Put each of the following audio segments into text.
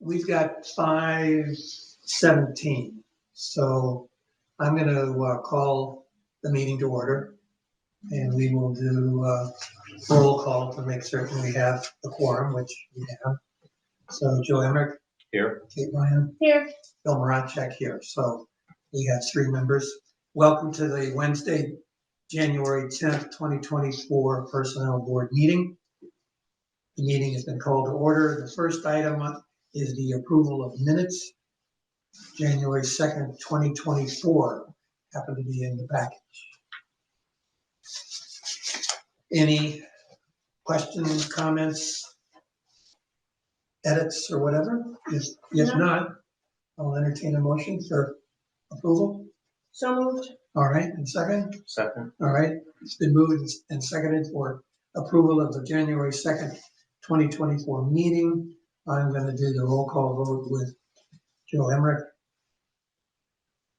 we've got 5:17. So I'm going to call the meeting to order, and we will do roll call to make certain we have the quorum, which we have. So Joe Emmerich. Here. Kate Ryan. Here. Bill Maratchak here. So we have 3 members. Welcome to the Wednesday, January 10th, 2024 Personnel Board meeting. The meeting has been called to order. The first item is the approval of minutes. January 2nd, 2024, happened to be in the package. Any questions, comments, edits, or whatever? If not, I'll entertain a motion for approval. So moved. All right, and second? Second. All right, it's been moved and seconded for approval of the January 2nd, 2024 meeting. I'm going to do the roll call vote with Joe Emmerich.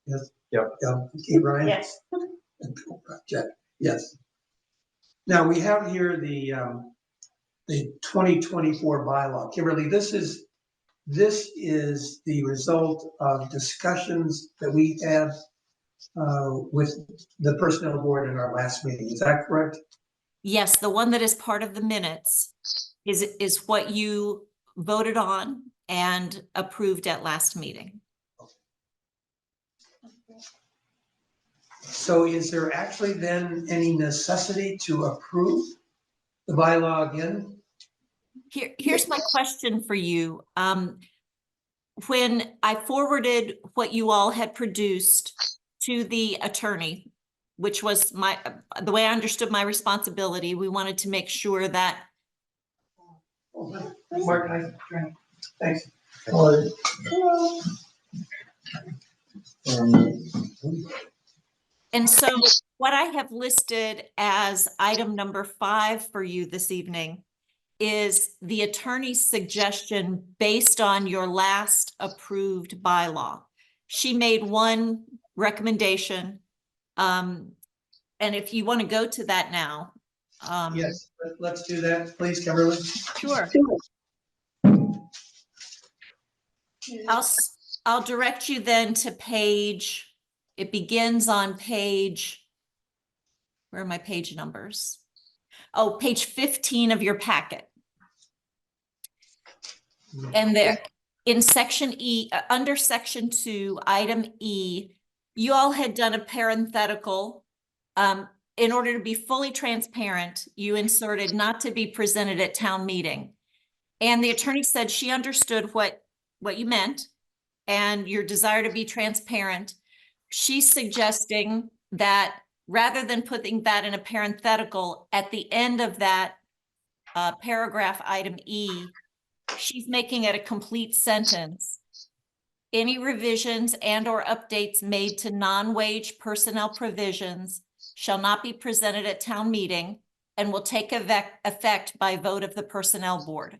Yes. Yep. Kate Ryan. Yes. And Bill Maratchak. Yes. Now we have here the 2024 bylaw. Kimberly, this is the result of discussions that we had with the personnel board in our last meeting. Is that correct? Yes, the one that is part of the minutes is what you voted on and approved at last meeting. So is there actually then any necessity to approve the bylaw again? Here's my question for you. When I forwarded what you all had produced to the attorney, which was the way I understood my responsibility, we wanted to make sure that. Mark, thanks. And so what I have listed as item number 5 for you this evening is the attorney's suggestion based on your last approved bylaw. She made one recommendation. And if you want to go to that now. Yes, let's do that, please, Kimberly. Sure. I'll direct you then to page, it begins on page, where are my page numbers? Oh, page 15 of your packet. And there in section E, under section 2, item E, you all had done a parenthetical. In order to be fully transparent, you inserted not to be presented at town meeting. And the attorney said she understood what you meant and your desire to be transparent. She's suggesting that rather than putting that in a parenthetical at the end of that paragraph item E, she's making it a complete sentence. Any revisions and or updates made to non-wage personnel provisions shall not be presented at town meeting and will take effect by vote of the personnel board.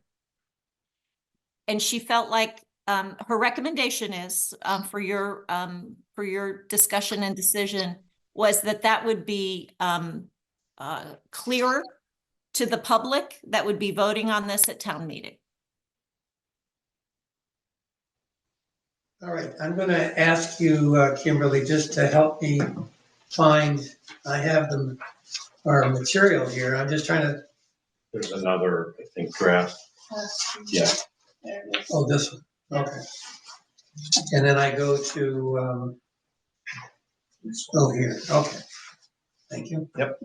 And she felt like her recommendation is for your discussion and decision was that would be clearer to the public that would be voting on this at town meeting. All right, I'm going to ask you, Kimberly, just to help me find, I have our material here. I'm just trying to. There's another, I think, draft. Yeah. There it is. Oh, this one, okay. And then I go to, here, okay. Thank you. Yep.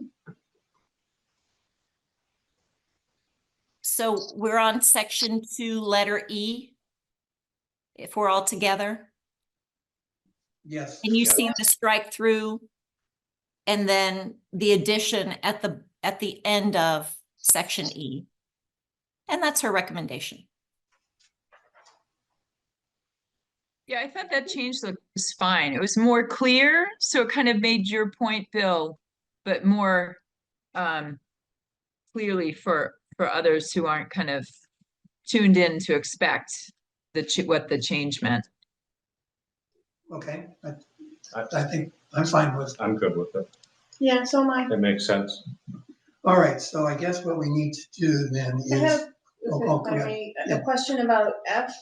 So we're on section 2, letter E, if we're all together. Yes. And you see the strike through and then the addition at the end of section E. And that's her recommendation. Yeah, I thought that change was fine. It was more clear, so it kind of made your point, Bill, but more clearly for others who aren't kind of tuned in to expect what the change meant. Okay, I think I'm fine with. I'm good with it. Yeah, so am I. That makes sense. All right, so I guess what we need to do then I is. have Oh, a yeah. question about F.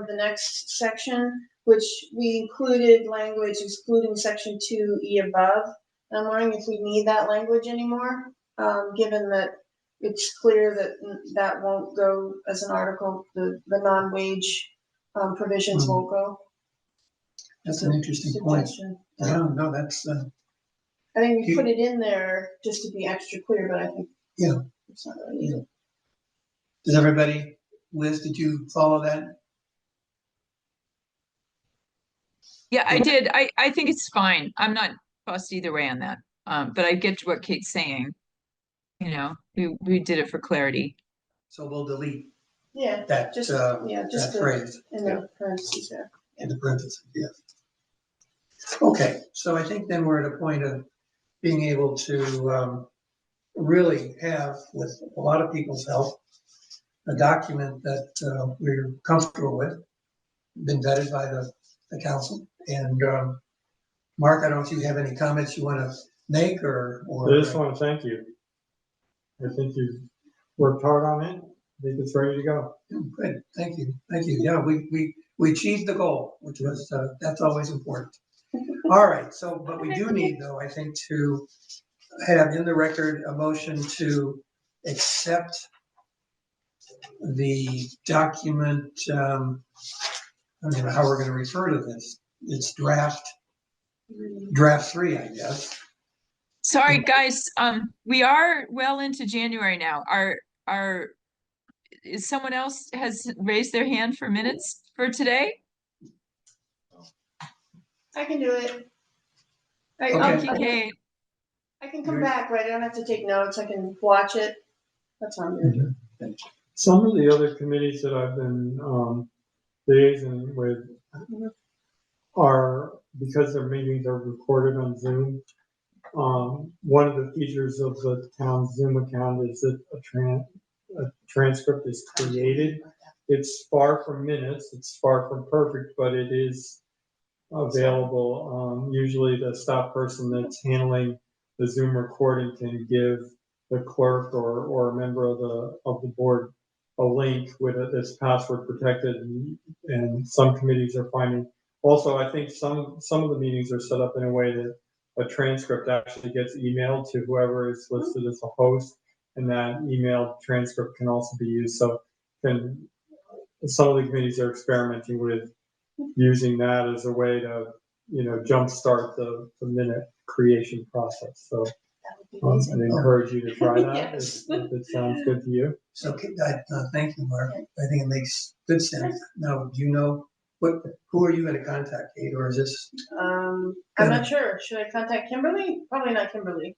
the next section, which we included language excluding section 2E above. And I'm wondering if we need that language anymore, given that it's clear that that won't go as an article, the non-wage provisions Hmm. won't go. That's an interesting point. Suggestion. No, that's, I think we You- put it in there just to be extra clear, but I think. Yeah. It's not really needed. does everybody, Liz, did you follow that? Yeah, I did. I think it's fine. I'm not fussed either way on that. But I get what Kate's saying. You know, we did it for clarity. So we'll delete Yeah, that, just, that just phrase in the parentheses there. in the parentheses, yes. Okay, so I think then we're at a point of being able to really have, with a lot of people's help, a document that we're comfortable with, been vetted by the council. And Mark, I don't know if you have any comments you want to make or. I just want to thank you. I think you've worked hard on it. I think it's ready to go. Good, thank you, thank you. Yeah, we achieved the goal, which was, that's always important. All right, so, but we do need though, I think, to have in the record a motion to accept the document, I don't know how we're gonna refer to this. It's draft 3, I guess. Sorry, guys. We are well into January now. Is someone else has raised their hand for minutes for today? I can do it. Okay. Thank you, Kate. I can come back, right? I don't have to take notes. I can watch it. That's what I'm gonna do. Some of the other committees that I've been liaising with are, because their meetings are recorded on Zoom, one of the features of the town's Zoom account is that a transcript is created. It's far from minutes, it's far from perfect, but it is available. Usually the staff person that's handling the Zoom recording can give the clerk or a member of the board a link with it that's password protected, and some committees are finding. Also, I think some of the meetings are set up in a way that a transcript actually gets emailed to whoever is listed as a host, and that emailed transcript can also be used. So some of the committees are experimenting with using that as a way to, jumpstart the minute creation process. So I encourage you to try that Yes. if it sounds good to you. So, thank you, Mark. I think it makes good sense. Now, do you know who are you gonna contact, Kate, or is this? I'm not sure. Should I contact Kimberly? Probably not Kimberly.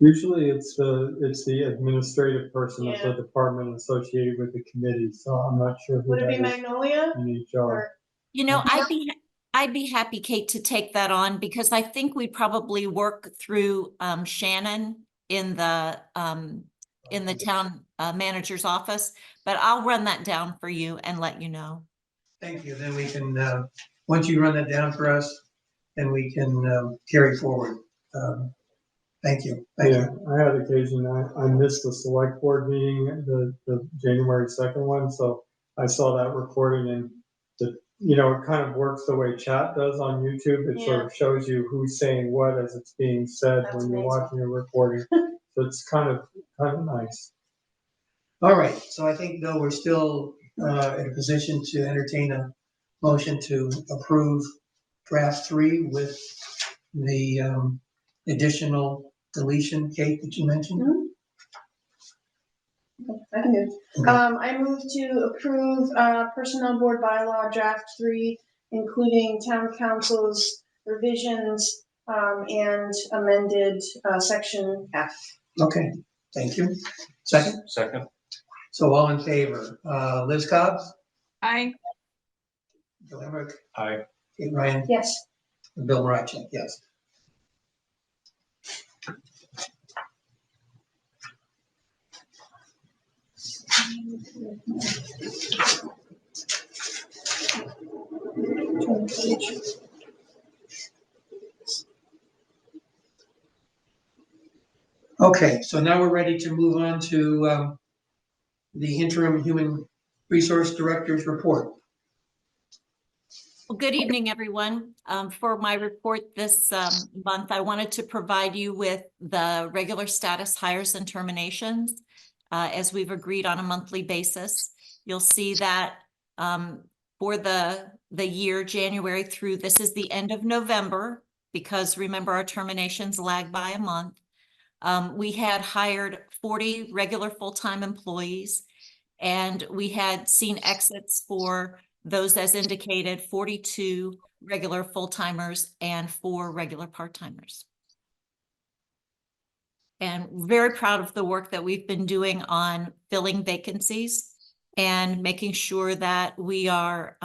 Usually it's the administrative person of the Yeah. department associated with the committee, so I'm not sure who Would it that be is Magnolia? in HR. Or, You know, I'd be happy, Kate, to take that on because I think we probably work through Shannon in the town manager's office, but I'll run that down for you and let you know. Thank you. Then we can, once you run that down for us, then we can carry forward. Thank you. Thank Yeah, you. I had occasion, I missed the select board meeting, the January 2nd one, so I saw that recording and it kind of works the way chat does on YouTube. It sort of shows you who's saying what as it's being said That's when you're amazing. watching a recording. So it's kind of nice. All right, so I think though we're still in a position to entertain a motion to approve draft 3 with the additional deletion, Kate, that you mentioned. I can do it. Okay. I move to approve Personnel Board Bylaw Draft 3, including Town Council's revisions and amended Section F. Okay, thank you. Second, Second, so all in favor, Liz Cobbs, Aye. Bill Emmerich, aye. Kate Ryan, Yes. and Bill Marachek, yes. Okay, so now we're ready to move on to the interim human Resource Director's report. Well, good evening, everyone. For my report this month, I wanted to provide you with the regular status hires and terminations as we've agreed on a monthly basis. You'll see that for the year January through, this is the end of November, because remember our terminations lag by a month. We had hired 40 regular full-time employees, and we had seen exits for those as indicated, 42 regular full-timers and 4 regular part-timers. And very proud of the work that we've been doing on filling vacancies and making sure that we are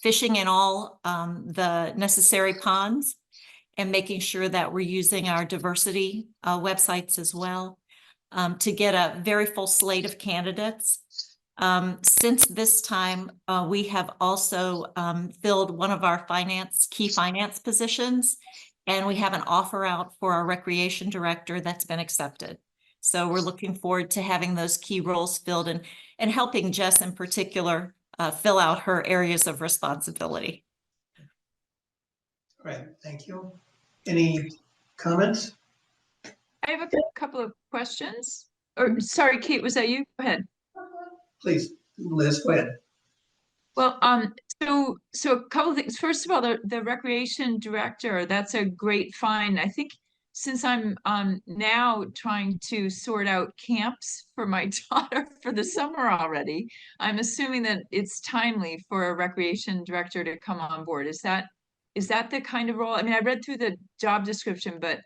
fishing in all the necessary ponds and making sure that we're using our diversity websites as well to get a very full slate of candidates. Since this time, we have also filled one of our key finance positions, and we have an offer out for our recreation director that's been accepted. So we're looking forward to having those key roles filled and helping Jess in particular fill out her areas of responsibility. All right, thank you. Any comments? I have a couple of questions. Or sorry, Kate, was that you? Go ahead. Please, Liz, go ahead. Well, so a couple of things. First of all, the recreation director, that's a great find. I think since I'm now trying to sort out camps for my daughter for the summer already, I'm assuming that it's timely for a recreation director to come on board. Is that the kind of role? I mean, I read through the job description, but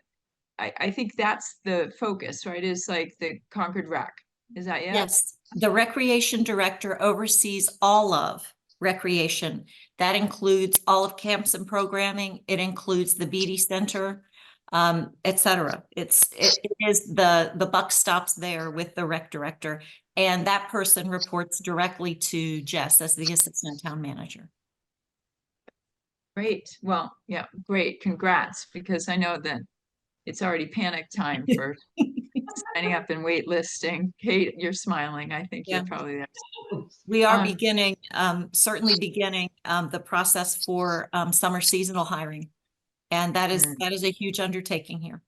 I think that's the focus, right? Is like the Concord Rec. Is that it? Yes, the recreation director oversees all of recreation. That includes all of camps and programming. It includes the BD Center, etc. It is the buck stops there with the rec director, and that person reports directly to Jess as the assistant town manager. Great. Well, yeah, great. Congrats, because I know that it's already panic time for signing up and waitlisting. Kate, you're smiling. I think Yeah. you're probably there. We are beginning, certainly beginning the process for summer seasonal hiring. And that is a huge undertaking here.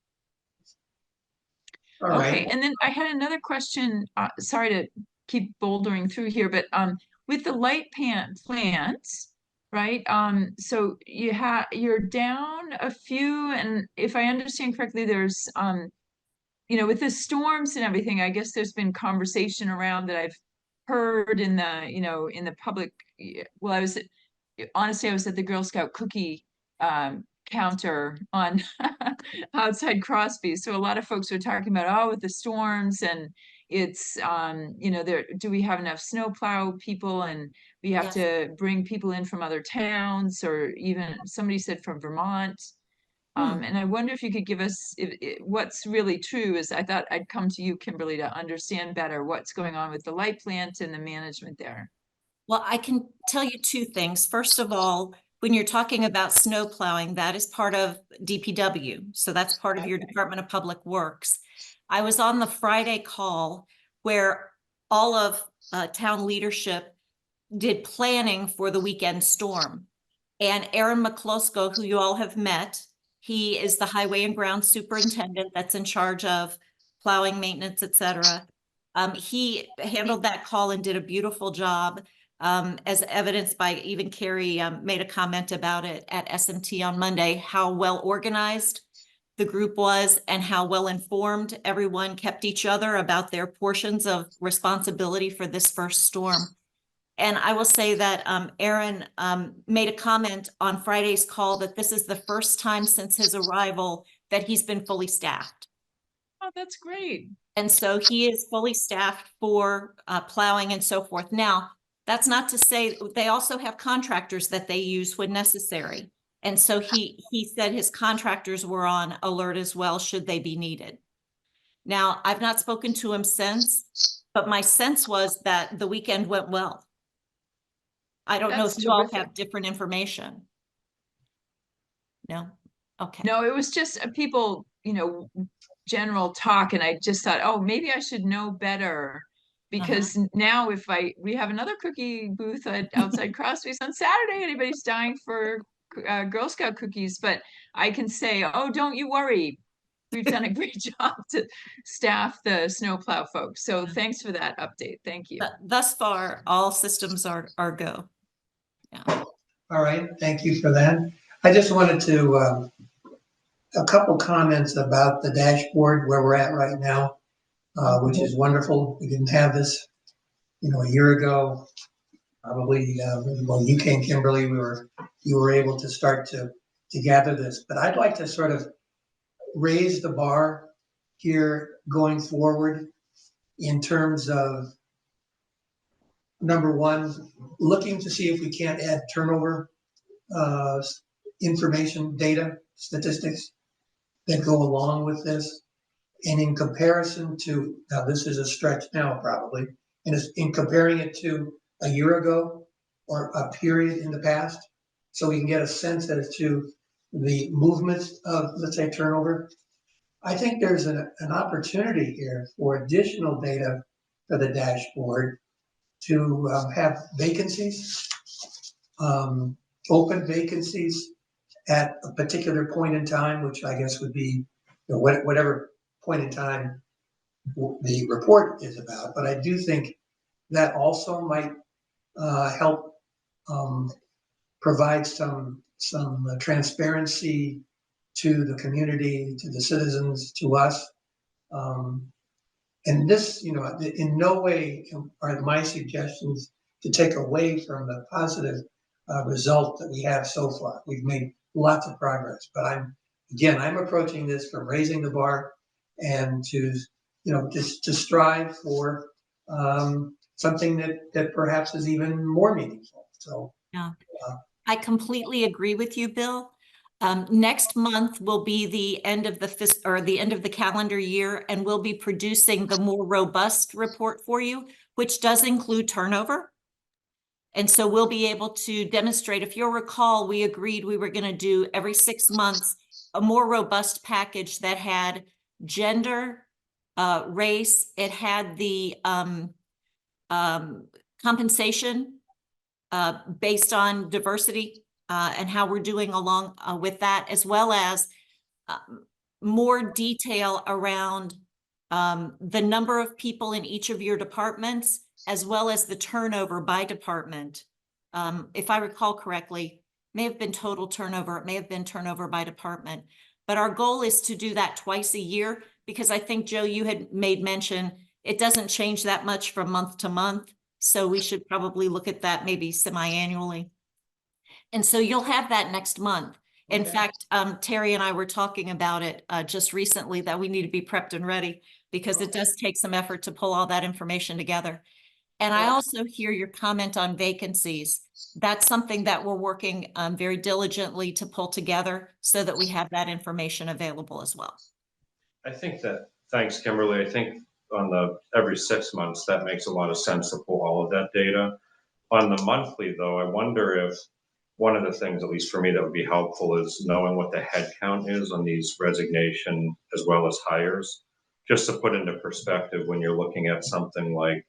All Okay, right. and then I had another question. Sorry to keep bouldering through here, but with the light plants, right? So you're down a few, and if I understand correctly, there's you know, with the storms and everything, I guess there's been conversation around that I've heard in the, you know, in the public. Well, honestly, I was at the Girl Scout cookie counter on outside Crosby. So a lot of folks were talking about, oh, with the storms and it's, you know, do we have enough snowplow people, and we have Yes. to bring people in from other towns, or even somebody said from Vermont. And I wonder if you could give us what's really true. Is I thought I'd come to you, Kimberly, to understand better what's going on with the light plant and the management there. Well, I can tell you 2 things. First of all, when you're talking about snow plowing, that is part of DPW. So that's part of your Department of Public Works. I was on the Friday call where all of town leadership did planning for the weekend storm. And Aaron McCloskey, who you all have met, he is the highway and ground superintendent that's in charge of plowing, maintenance, etc. He handled that call and did a beautiful job, as evidenced by even Carrie made a comment about it at SMT on Monday, how well organized the group was and how well informed everyone kept each other about their portions of responsibility for this first storm. And I will say that Aaron made a comment on Friday's call that this is the first time since his arrival that he's been fully staffed. Oh, that's great. And so he is fully staffed for plowing and so forth. Now, that's not to say they also have contractors that they use when necessary. And so he said his contractors were on alert as well, should they be needed. Now, I've not spoken to him since, but my sense was that the weekend went well. I don't know if That's you all terrific. have different information. No? Okay. No, it was just people, you know, general talk, and I just thought, oh, maybe I should know better, Because now if we have another cookie booth outside Crosby's on Saturday, anybody's dying for Girl Scout cookies, but I can say, oh, don't you worry. We've done a great job to staff the snowplow folks. So thanks for that update. Thank you. Thus far, all systems are go. Yeah. All right, thank you for that. I just wanted to, a couple comments about the dashboard where we're at right now, which is wonderful. We didn't have this, a year ago. Probably, when you came, Kimberly, you were able to start to gather this. But I'd like to sort of raise the bar here going forward in terms of, number one, looking to see if we can't add turnover information, data, statistics that go along with this. And in comparison to, now this is a stretch now probably, and in comparing it to a year ago or a period in the past, so we can get a sense as to the movement of, let's say, turnover. I think there's an opportunity here for additional data for the dashboard to have vacancies, open vacancies at a particular point in time, which I guess would be whatever point in time the report is about. But I do think that also might help provide some transparency to the community, to the citizens, to us. And this, in no way are my suggestions to take away from the positive result that we have so far. We've made lots of progress, but I'm approaching this from raising the bar and to, just to strive for something that perhaps is even more meaningful. So yeah, I completely agree with you, Bill. Next month will be the end of the end of the calendar year, and we'll be producing the more robust report for you, which does include turnover. And so we'll be able to demonstrate, if you'll recall, we agreed we were going to do every 6 months a more robust package that had gender, race, it had the compensation based on diversity, and how we're doing along with that, as well as more detail around the number of people in each of your departments, as well as the turnover by department. If I recall correctly, may have been total turnover, it may have been turnover by department. But our goal is to do that twice a year, because I think, Joe, you had made mention, it doesn't change that much from month to month. So we should probably look at that maybe semi-annually. And so you'll have that next month. In fact, Terry and I were talking about it just recently, that we need to be prepped and ready, because it does take some effort to pull all that information together. And I also hear your comment on vacancies. That's something that we're working very diligently to pull together so that we have that information available as well. I think that, thanks, Kimberly. I think on every 6 months, that makes a lot of sense to pull all of that data. On the monthly, though, I wonder if one of the things, at least for me, that would be helpful is knowing what the head count is on these resignation as well as hires, just to put into perspective when you're looking at something like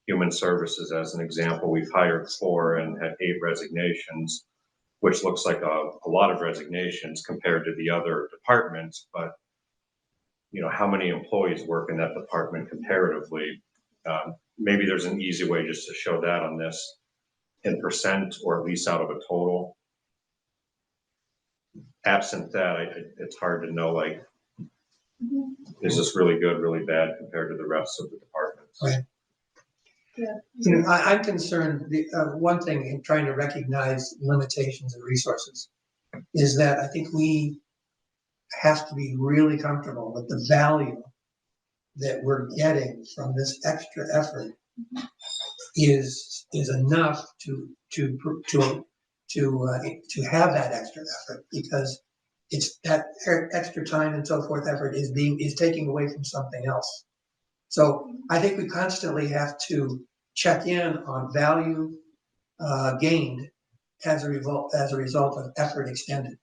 Human Services as an example. We've hired 4 and had 8 resignations, which looks like a lot of resignations compared to the other departments, but how many employees work in that department comparatively? Maybe there's an easy way just to show that on this in percent, or at least out of a total. Absent that, it's hard to know, is this really good, really bad compared to the rest of the departments? Right. Yeah. I'm concerned, one thing in trying to recognize limitations and resources is that I think we have to be really comfortable with the value that we're getting from this extra effort is enough to have that extra effort, because it's that extra time and so forth effort is taking away from something else. So I think we constantly have to check in on value gained as a result of effort extended.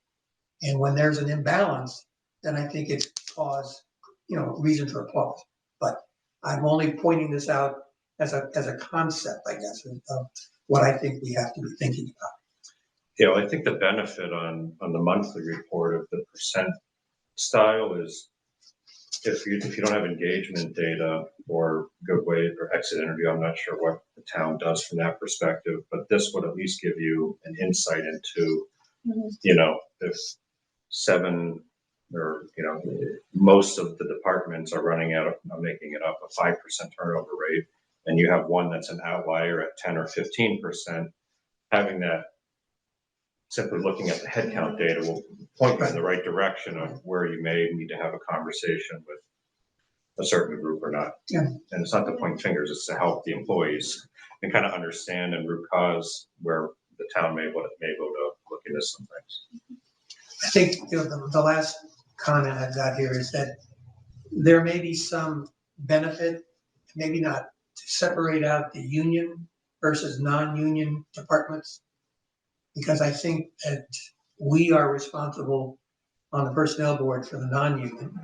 And when there's an imbalance, then I think it's reason for applause. But I'm only pointing this out as a concept, I guess, of what I think we have to be thinking about. You know, I think the benefit on the monthly report of the percent style is if you don't have engagement data or good way or exit interview, I'm not sure what the town does from that perspective, but this would at least give you an insight into, Mhm. you know, if 7 or, you know, most of the departments are running out of, I'm making it up, a 5% turnover rate, and you have one that's an outlier at 10 or 15%, having that, simply looking at the headcount data will point you in the right direction of where you may need to have a conversation with a certain group or not. Yeah. And it's not to point fingers, it's to help the employees and kind of understand and root cause where the town may go to look into some things. I think, you know, the last comment I've got here is that there may be some benefit, maybe not, to separate out the union versus non-union departments. Because I think that we are responsible on the personnel board for the non-union.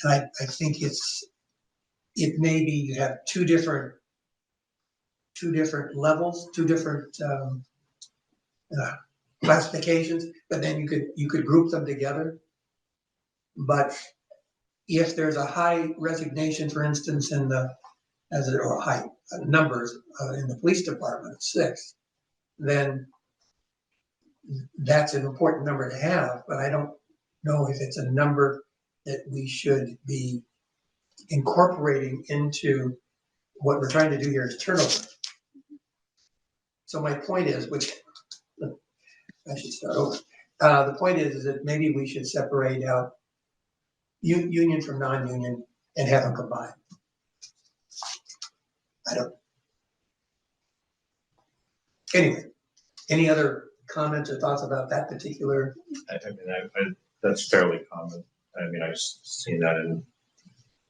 And I think it may be you have two different levels, two different classifications, but then you could group them together. But if there's a high resignation, for instance, or high numbers in the police department, 6, then that's an important number to have, but I don't know if it's a number that we should be incorporating into what we're trying to do here is turnover. So my point is, which I should start over. The point is that maybe we should separate out union from non-union and have them combined. I don't. Anyway, any other comments or thoughts about that particular? I mean, that's fairly common. I mean, I've seen that in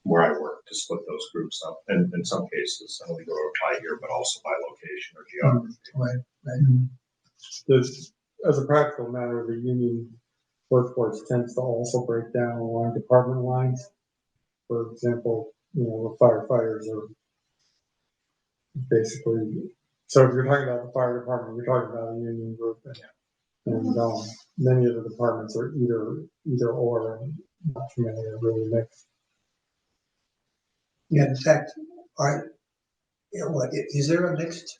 where I work to split those groups up. And in some cases, not only go by year, but also by location or geography. Right. As a practical matter, the union workforce tends to also break down along department lines. For example, you know, the firefighters are basically, so if you're talking about the fire department, you're talking about a union group. And many of the departments are either or, and not too many are really mixed. Yeah, in fact, is there a mixed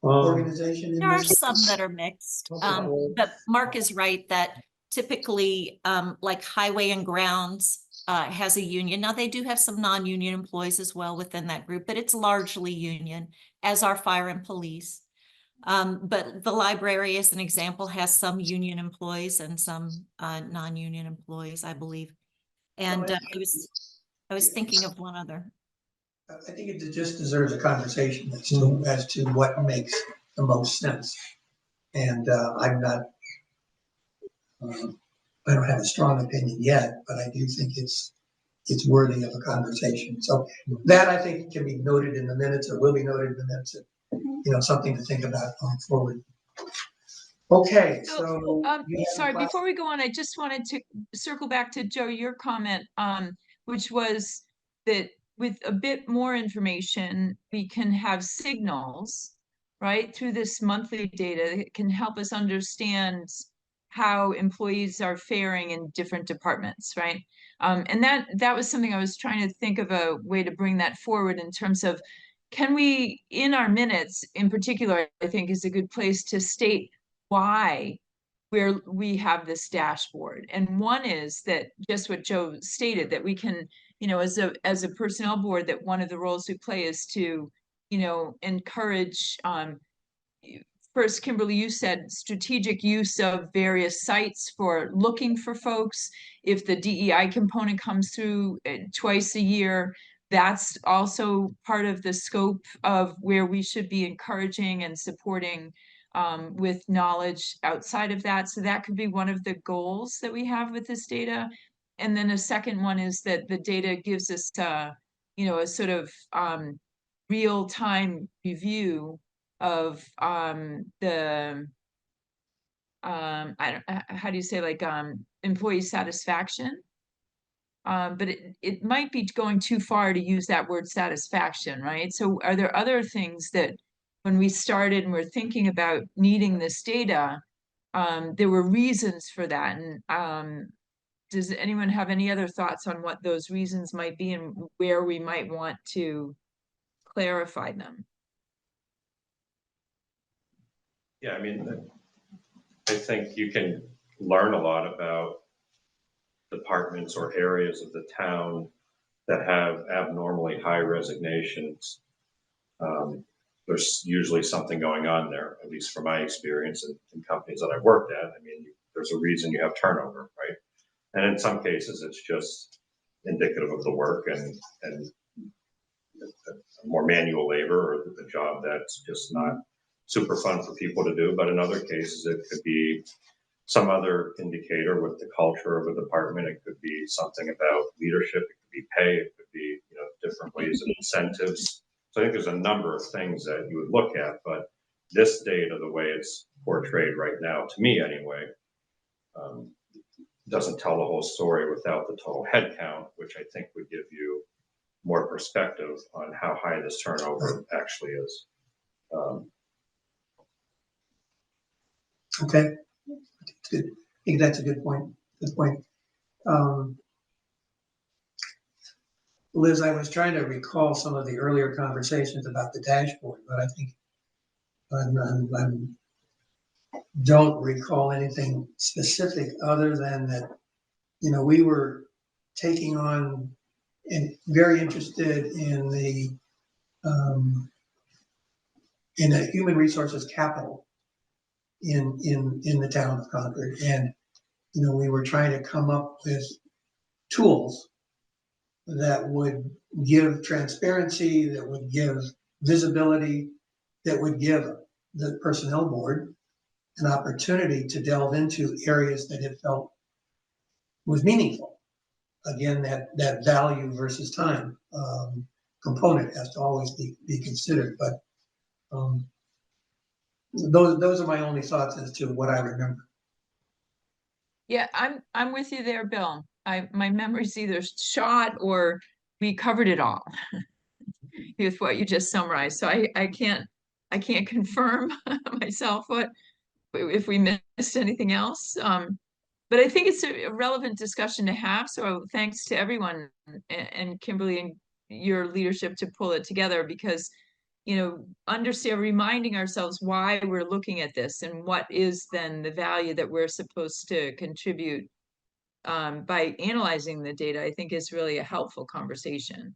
organization in There are this? some that are mixed, Okay. but Mark is right that typically, like Highway and Grounds has a union. Now, they do have some non-union employees as well within that group, but it's largely union, as are Fire and Police. But the library, as an example, has some union employees and some non-union employees, I believe. And I was thinking of one other. I think it just deserves a conversation as to what makes the most sense. And I'm not, I don't have a strong opinion yet, but I do think it's worthy of a conversation. So that I think can be noted in the minutes, or will be noted in the minutes, you know, something to think about going forward. Okay, so. Sorry, before we go on, I just wanted to circle back to Joe, your comment, which was that with a bit more information, we can have signals, right, through this monthly data that can help us understand how employees are faring in different departments, right? And that was something I was trying to think of a way to bring that forward in terms of, can we, in our minutes in particular, I think is a good place to state why we have this dashboard. And one is that just what Joe stated, that we can, you know, as a personnel board, that one of the roles we play is to, you know, encourage, first, Kimberly, you said strategic use of various sites for looking for folks. If the DEI component comes through twice a year, that's also part of the scope of where we should be encouraging and supporting with knowledge outside of that. So that could be one of the goals that we have with this data. And then a second one is that the data gives us, you know, a sort of real-time review of the I don't, how do you say, like employee satisfaction, But it might be going too far to use that word satisfaction, right? So are there other things that when we started and we're thinking about needing this data, there were reasons for that? And does anyone have any other thoughts on what those reasons might be and where we might want to clarify them? Yeah, I mean, I think you can learn a lot about departments or areas of the town that have abnormally high resignations. There's usually something going on there, at least from my experience in companies that I've worked at. I mean, there's a reason you have turnover, right? And in some cases, it's just indicative of the work and more manual labor or the job that's just not super fun for people to do. But in other cases, it could be some other indicator with the culture of a department. It could be something about leadership. It could be pay. It could be, different ways of incentives. So I think there's a number of things that you would look at, but this data, the way it's portrayed right now, to me anyway, doesn't tell the whole story without the total head count, which I think would give you more perspective on how high this turnover actually is. Okay, that's good. I think that's a good point. Good point. Liz, I was trying to recall some of the earlier conversations about the dashboard, but I think I'm don't recall anything specific other than that, we were taking on and very interested in the human resources capital in the town of Concord. And, we were trying to come up with tools that would give transparency, that would give visibility, that would give the personnel board an opportunity to delve into areas that it felt was meaningful. Again, that value versus time component has to always be considered. But those are my only thoughts as to what I remember. Yeah, I'm with you there, Bill. My memory's either shot or we covered it all with what you just summarized. So I can't confirm myself if we missed anything else. But I think it's a relevant discussion to have. So thanks to everyone and Kimberly and your leadership to pull it together, because understand, reminding ourselves why we're looking at this and what is then the value that we're supposed to contribute by analyzing the data, I think is really a helpful conversation.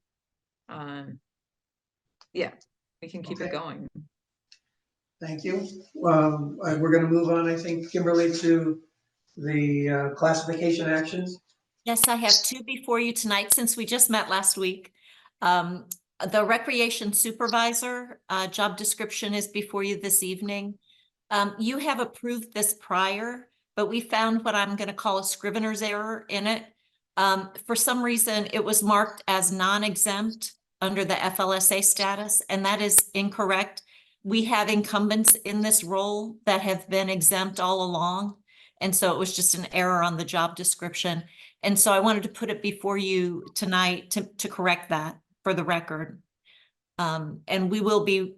Yeah, we can keep it going. Thank you. We're going to move on, I think, Kimberly, to the classification actions. Yes, I have two before you tonight, since we just met last week. The recreation supervisor job description is before you this evening. You have approved this prior, but we found what I'm going to call a scrivener's error in it. For some reason, it was marked as non-exempt under the FLSA status, and that is incorrect. We have incumbents in this role that have been exempt all along, and so it was just an error on the job description. And so I wanted to put it before you tonight to correct that for the record. And we will be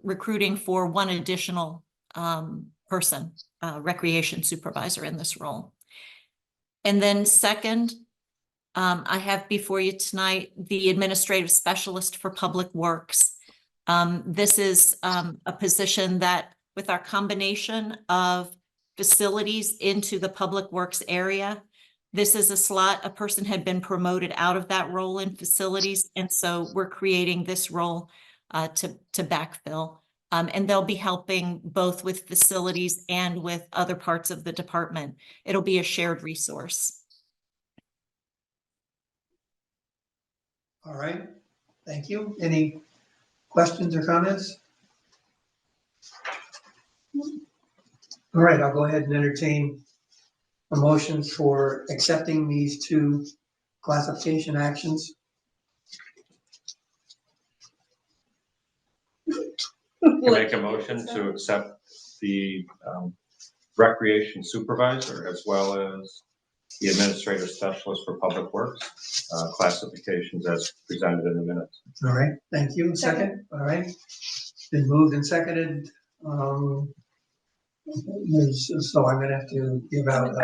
recruiting for one additional person, recreation supervisor in this role. And then second, I have before you tonight the administrative specialist for public works. This is a position that, with our combination of facilities into the public works area, this is a slot. A person had been promoted out of that role in facilities, and so we're creating this role to backfill. And they'll be helping both with facilities and with other parts of the department. It'll be a shared resource. All right, thank you. Any questions or comments? All right, I'll go ahead and entertain a motion for accepting these two classification actions. Make a motion to accept the recreation supervisor as well as the administrator specialist for public works, classifications as presented in the minutes. All right, thank you. Second, all right. Been moved and seconded. So I'm gonna have to give out,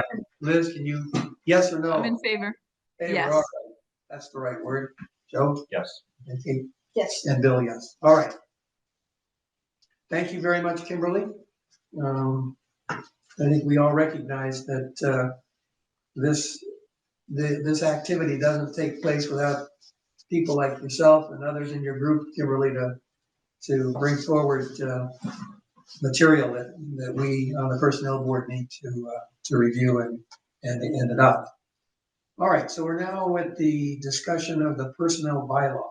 Liz, can you, yes or no? I'm in favor. Favor, Yes. all right. That's the right word. Joe? Yes. And Kate? Yes. And Bill, yes. All right. Thank you very much, Kimberly. I think we all recognize that this activity doesn't take place without people like yourself and others in your group, Kimberly, to bring forward material that we on the personnel board need to review and adopt. All right, so we're now at the discussion of the personnel bylaw.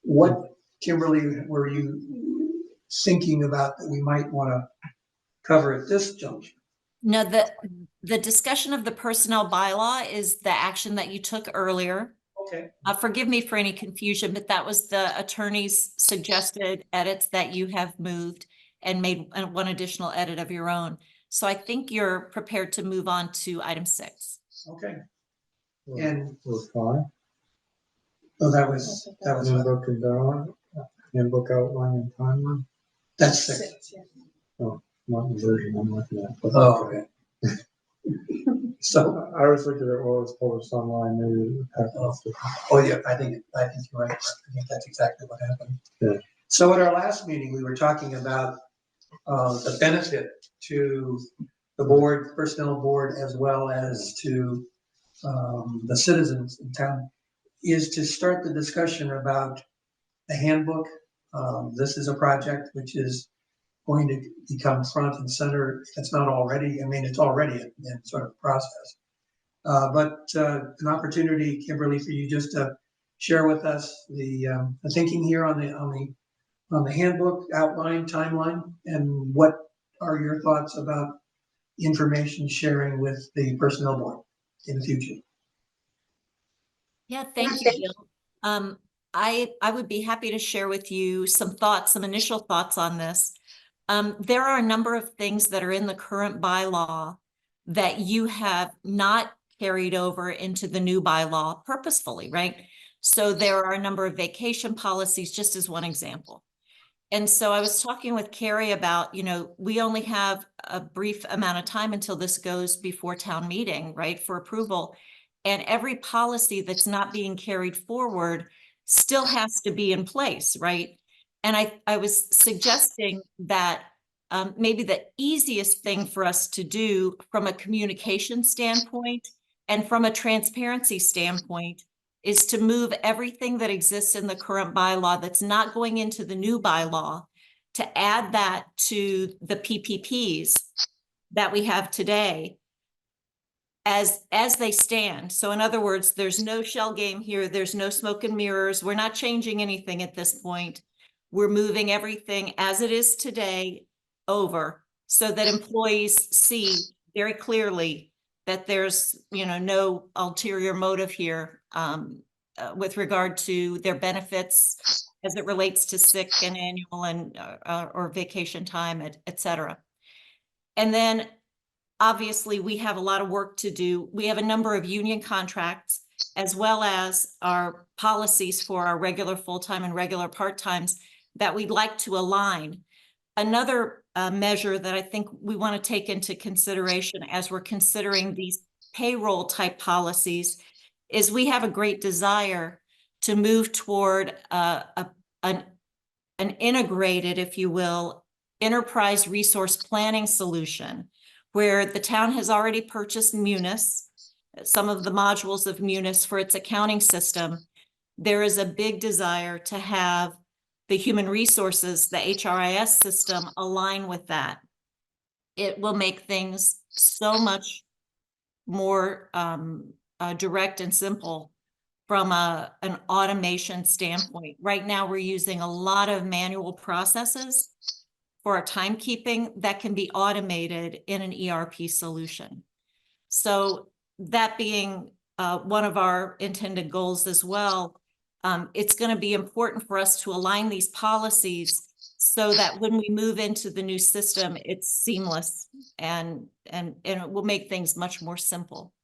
What, Kimberly, were you thinking about that we might want to cover at this juncture? No, the discussion of the personnel bylaw is the action that you took earlier. Okay. Forgive me for any confusion, but that was the attorney's suggested edits that you have moved and made one additional edit of your own. So I think you're prepared to move on to item 6. Okay. And Or five, oh, that was handbook and handbook outline and timeline, that's 6. not the version I'm looking at. but Oh, okay. So, I was looking at what was published online, maybe. oh yeah, I think you're right. I think that's exactly what happened. Yeah. So at our last meeting, we were talking about the benefit to the board, personnel board, as well as to the citizens in town, is to start the discussion about the handbook. This is a project which is going to become front and center. It's not already, I mean, it's already in sort of process. But an opportunity, Kimberly, for you just to share with us the thinking here on the handbook outline, timeline, and what are your thoughts about information sharing with the personnel board in the future? Yeah, thank you, Bill. I would be happy to share with you some thoughts, some initial thoughts on this. There are a number of things that are in the current bylaw that you have not carried over into the new bylaw purposefully, right? So there are a number of vacation policies, just as one example. And so I was talking with Carrie about, we only have a brief amount of time until this goes before town meeting, right, for approval. And every policy that's not being carried forward still has to be in place, right? And I was suggesting that maybe the easiest thing for us to do from a communication standpoint and from a transparency standpoint is to move everything that exists in the current bylaw that's not going into the new bylaw, to add that to the PPPs that we have today as they stand. So in other words, there's no shell game here. There's no smoke and mirrors. We're not changing anything at this point. We're moving everything as it is today over so that employees see very clearly that there's, no ulterior motive here with regard to their benefits as it relates to sick and annual and or vacation time, et cetera. And then obviously we have a lot of work to do. We have a number of union contracts as well as our policies for our regular full-time and regular part-times that we'd like to align. Another measure that I think we want to take into consideration as we're considering these payroll type policies is we have a great desire to move toward an integrated, if you will, enterprise resource planning solution where the town has already purchased Munis, some of the modules of Munis for its accounting system. There is a big desire to have the human resources, the HRIS system, align with that. It will make things so much more direct and simple from an automation standpoint. Right now, we're using a lot of manual processes for our timekeeping that can be automated in an ERP solution. So that being one of our intended goals as well, it's going to be important for us to align these policies so that when we move into the new system, it's seamless and it will make things much more simple.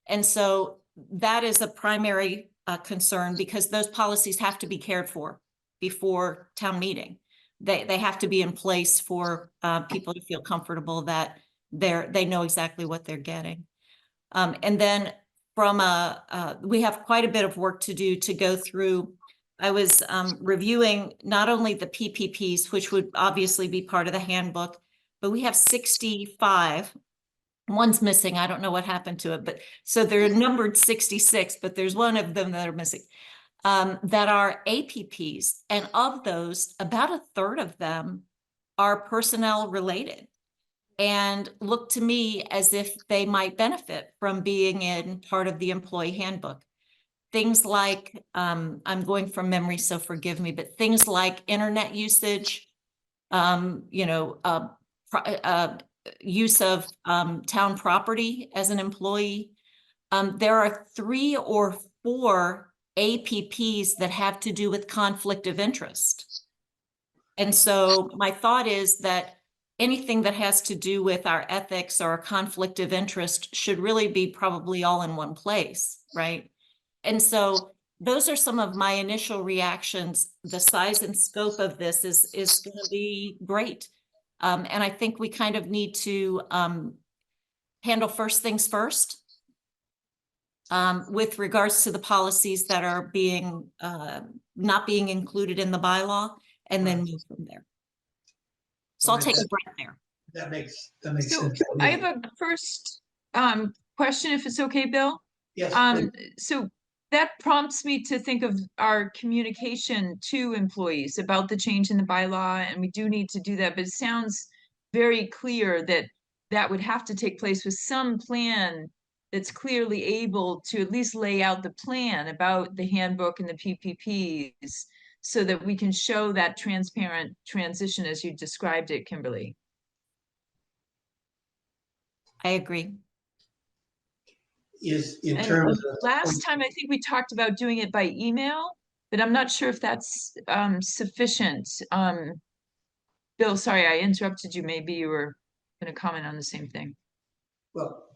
And so that is a primary concern, because those policies have to be cared for before town meeting. They have to be in place for people to feel comfortable that they know exactly what they're getting. And then from we have quite a bit of work to do to go through. I was reviewing not only the PPPs, which would obviously be part of the handbook, but we have 65. One's missing. I don't know what happened to it, but so they're numbered 66, but there's one of them that are missing, that are APPs. And of those, about a third of them are personnel related and look to me as if they might benefit from being in part of the employee handbook. Things like, I'm going from memory, so forgive me, but things like internet usage, use of town property as an employee. There are 3 or 4 APPs that have to do with conflict of interest. And so my thought is that anything that has to do with our ethics or a conflict of interest should really be probably all in one place, right? And so those are some of my initial reactions. The size and scope of this is going to be great. And I think we kind of need to handle first things first with regards to the policies that are being not being included in the bylaw, and then move from there. So I'll take a breath there. That makes sense. So I have a first question, if it's okay, Bill. Yes. So that prompts me to think of our communication to employees about the change in the bylaw, and we do need to do that, but it sounds very clear that that would have to take place with some plan that's clearly able to at least lay out the plan about the handbook and the PPPs, so that we can show that transparent transition as you described it, Kimberly. I agree. Is in And terms of last time, I think we talked about doing it by email, but I'm not sure if that's sufficient. Bill, sorry, I interrupted you. Maybe you were going to comment on the same thing. well,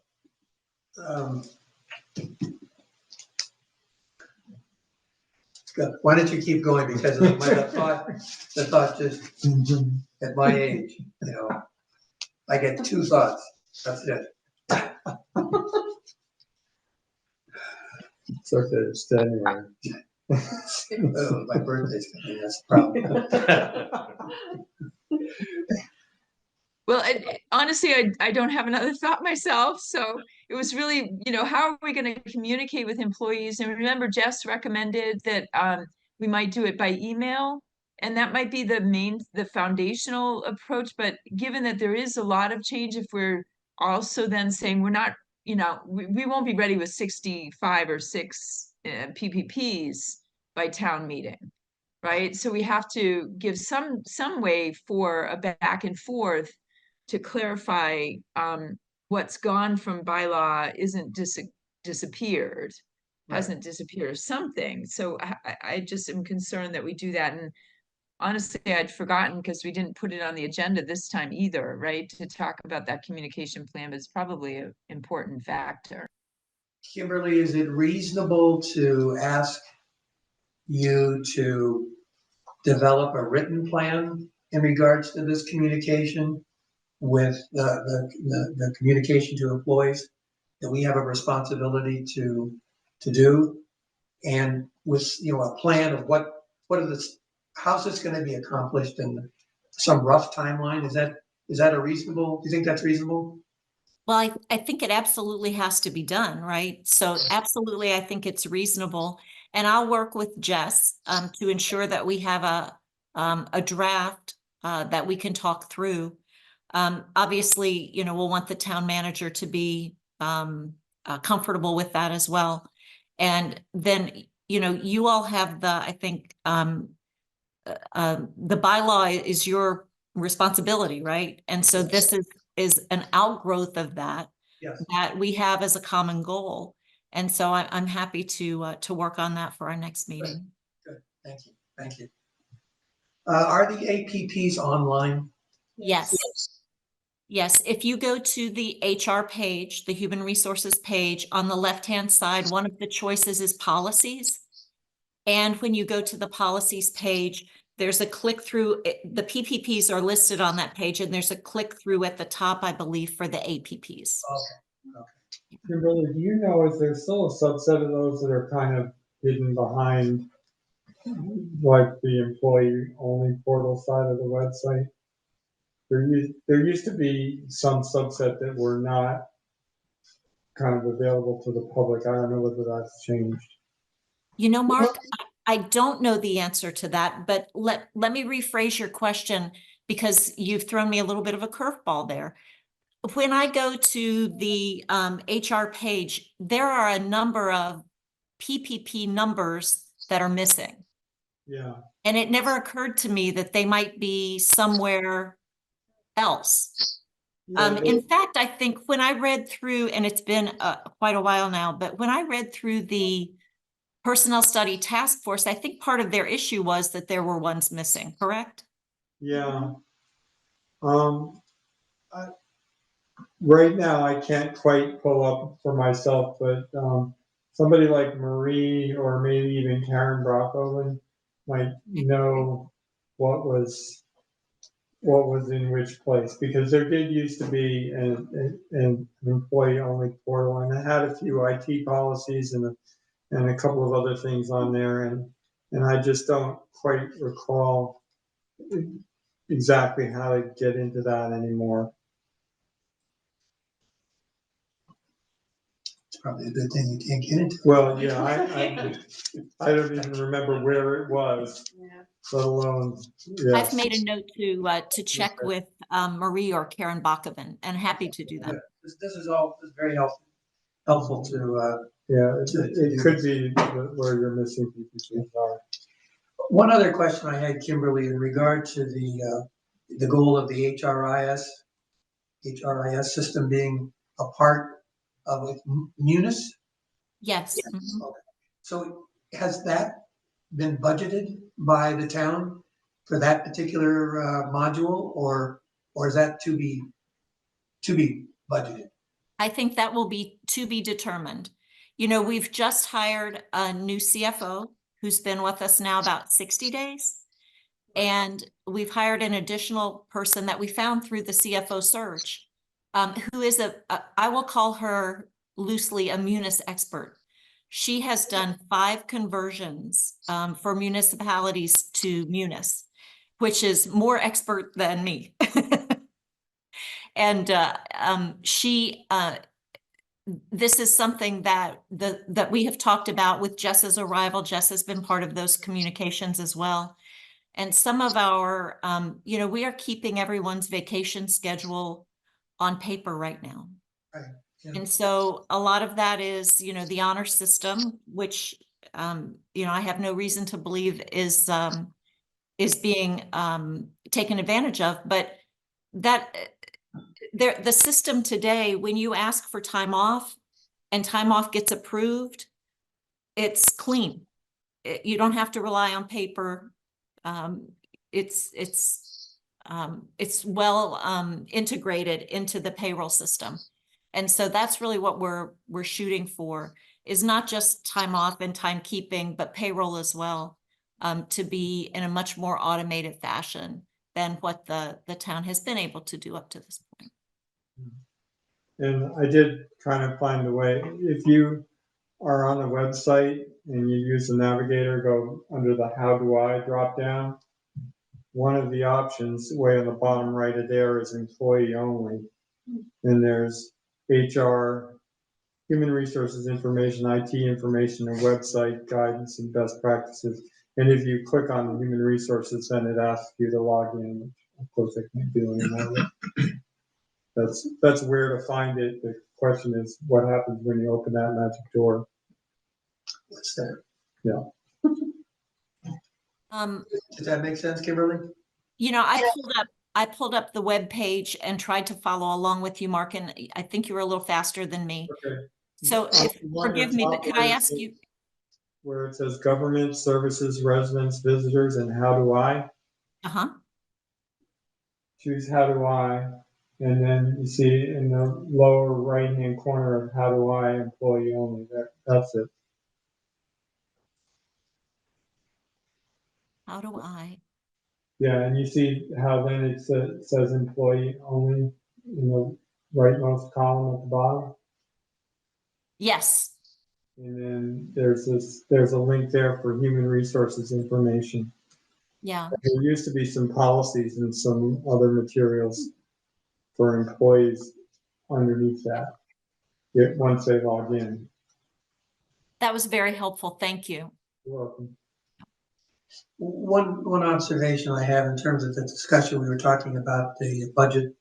good. Why don't you keep going, because the thought just at my age, I get 2 thoughts. That's it. It's okay, it's January. Oh, my birthday's coming. That's the problem. Well, honestly, I don't have another thought myself. So it was really, how are we going to communicate with employees? And remember, Jess recommended that we might do it by email. And that might be the foundational approach. But given that there is a lot of change, if we're also then saying we're not, we won't be ready with 65 or 6 PPPs by town meeting. Right. So we have to give some way for a back and forth to clarify what's gone from bylaw isn't disappeared, hasn't disappeared or something. So I just am concerned that we do that. And honestly, I'd forgotten, because we didn't put it on the agenda this time either, right? To talk about that communication plan, but it's probably an important factor. Kimberly, is it reasonable to ask you to develop a written plan in regards to this communication with the communication to employees that we have a responsibility to do, and with a plan of how's this going to be accomplished, and some rough timeline? Is that a reasonable? Do you think that's reasonable? Well, I think it absolutely has to be done, right? So absolutely, I think it's reasonable. And I'll work with Jess to ensure that we have a draft that we can talk through. Obviously, we'll want the town manager to be comfortable with that as well. And then, you all have I think, the bylaw is your responsibility, right? And so this is an outgrowth of that, Yes. that we have as a common goal. And so I'm happy to work on that for our next meeting. Good. Thank you. Are the APPs online? Yes. Yes, if you go to the HR page, the Human Resources page, on the left-hand side, one of the choices is policies. And when you go to the policies page, there's a click through, the PPPs are listed on that page, and there's a click through at the top, I believe, for the APPs. Kimberly, do you know, is there still a subset of those that are kind of hidden behind like the employee-only portal side of the website? There used to be some subset that were not kind of available to the public. I don't know whether that's changed. You know, Mark, I don't know the answer to that, but let me rephrase your question, because you've thrown me a little bit of a curveball there. When I go to the HR page, there are a number of PPP numbers that are missing. Yeah, And it never occurred to me that they might be somewhere else. In fact, I think when I read through, and it's been quite a while now, but when I read through the Personnel Study Task Force, I think part of their issue was that there were ones missing, correct? yeah. Right now, I can't quite pull up for myself, but somebody like Marie or maybe even Karen Brockoven might know what was in which place, because there did used to be an employee-only portal, and it had a few IT policies and a couple of other things on there, and I just don't quite recall exactly how to get into that anymore. It's probably a good thing you can't get into. Well, yeah, I don't even remember where it was, let alone, I've yes. made a note to check with Marie or Karen Bakoven, and happy to do that. This is very helpful to, Yeah, it could be where you're missing PPPs are. one other question I had, Kimberly, in regard to the goal of the HRIS system being a part of Munis. Yes. Mhm. Okay. So has that been budgeted by the town for that particular module, or is that to be budgeted? I think that will be to be determined. You know, we've just hired a new CFO who's been with us now about 60 days. And we've hired an additional person that we found through the CFO search, who is I will call her loosely a Munis expert. She has done 5 conversions for municipalities to Munis, which is more expert than me. And this is something that we have talked about with Jess's arrival. Jess has been part of those communications as well. And some of our, you know, we are keeping everyone's vacation schedule on paper right now. Right, yeah. And so a lot of that is, you know, the honor system, which, you know, I have no reason to believe is being taken advantage of, but that the system today, when you ask for time off and time off gets approved, it's clean. You don't have to rely on paper. It's well integrated into the payroll system. And so that's really what we're shooting for, is not just time off and timekeeping, but payroll as well, to be in a much more automated fashion than what the town has been able to do up to this point. And I did kind of find a way, if you are on the website and you use the navigator, go under the How Do I drop down, one of the options way on the bottom right of there is employee only. And there's HR, human resources information, IT information, and website guidance and best practices. And if you click on the human resources, then it asks you to log in, which of course I can't do anymore. That's where to find it. The question is, what happens when you open that magic door? What's there? Yeah. Does that make sense, Kimberly? You know, I pulled up the web page and tried to follow along with you, Mark, and I think you were a little faster than me. Okay. So forgive me, but could I ask you? Where it says government services, residents, visitors, and how do I? Uh-huh. choose how do I, and then you see in the lower right-hand corner of how do I, employee only, that's it. How do I? Yeah, and you see how then it says employee only in the rightmost column at the bottom? Yes. And then there's a link there for human resources information. Yeah. There used to be some policies and some other materials for employees underneath that, once they log in. That was very helpful. Thank you. You're welcome. One observation I have in terms of the discussion, we were talking about the budget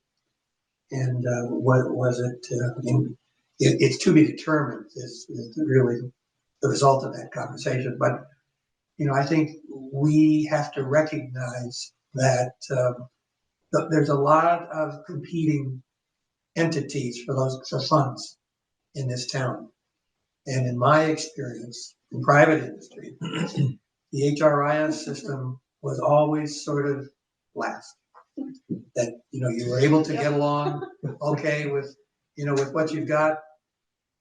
and what was it, it's to be determined is really the result of that conversation. But, I think we have to recognize that there's a lot of competing entities for funds in this town. And in my experience, in private industry, the HRIS system was always sort of last. That, you were able to get along okay with, with what you've got.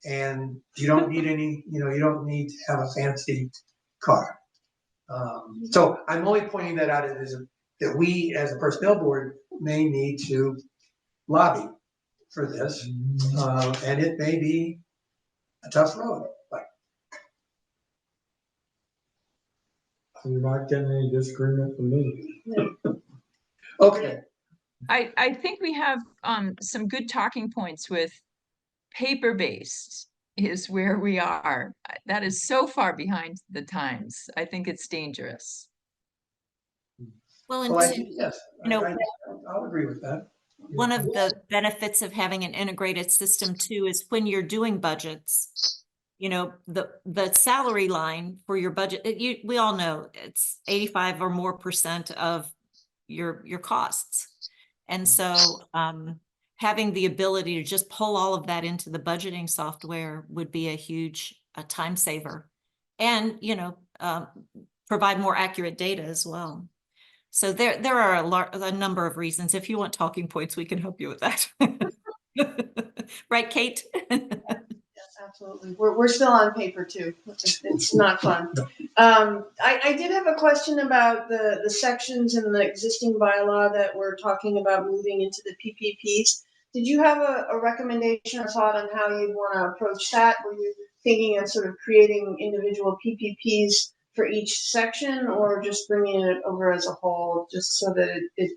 And you don't need you don't need to have a fancy car. So I'm only pointing that out as that we, as a personnel board, may need to lobby for this. And it may be a tough road, but You're not getting any disagreement from me. okay. I think we have some good talking points with paper-based is where we are. That is so far behind the times. I think it's dangerous. Well, Well, I and think, yes, I'll agree with that. one of the benefits of having an integrated system too is when you're doing budgets, the salary line for your budget, we all know it's 85 or more % of your costs. And so having the ability to just pull all of that into the budgeting software would be a huge time saver and, provide more accurate data as well. So there are a number of reasons. If you want talking points, we can help you with that. Right, Kate? Yes, absolutely. We're still on paper too. It's not fun. I did have a question about the sections in the existing bylaw that we're talking about moving into the PPPs. Did you have a recommendation or thought on how you'd want to approach that? Were you thinking of sort of creating individual PPPs for each section, or just bringing it over as a whole, just so that it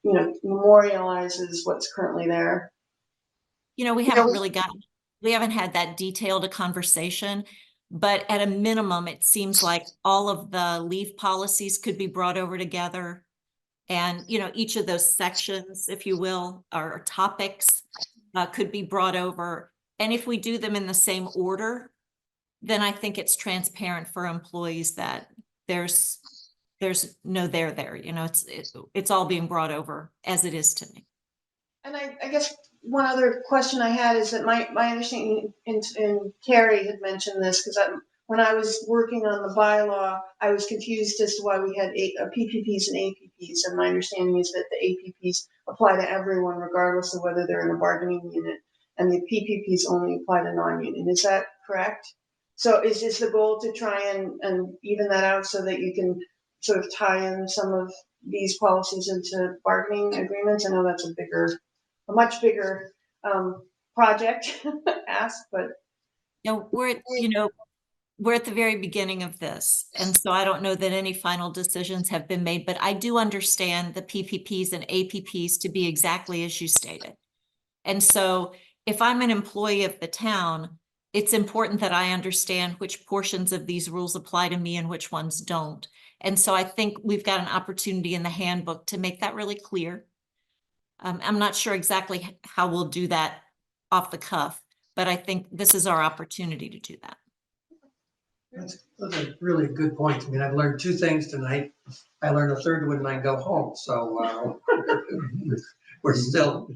memorializes what's currently there? We haven't had that detailed a conversation, but at a minimum, it seems like all of the leave policies could be brought over together. And, each of those sections, if you will, or topics could be brought over. And if we do them in the same order, then I think it's transparent for employees that there's no there, it's all being brought over as it is to me. And I guess one other question I had is that my understanding, and Carrie had mentioned this, because when I was working on the bylaw, I was confused as to why we had PPPs and APPs. And my understanding is that the APPs apply to everyone, regardless of whether they're in a bargaining unit, and the PPPs only apply to non-union. Is that correct? So is this the goal, to try and even that out so that you can sort of tie in some of these policies into bargaining agreements? I know that's a much bigger project ask, but We're at the very beginning of this. And so I don't know that any final decisions have been made, but I do understand the PPPs and APPs to be exactly as you stated. And so if I'm an employee of the town, it's important that I understand which portions of these rules apply to me and which ones don't. And so I think we've got an opportunity in the handbook to make that really clear. I'm not sure exactly how we'll do that off the cuff, but I think this is our opportunity to do that. Those are really good points. I mean, I've learned two things tonight. I learned a third when I go home. So we're still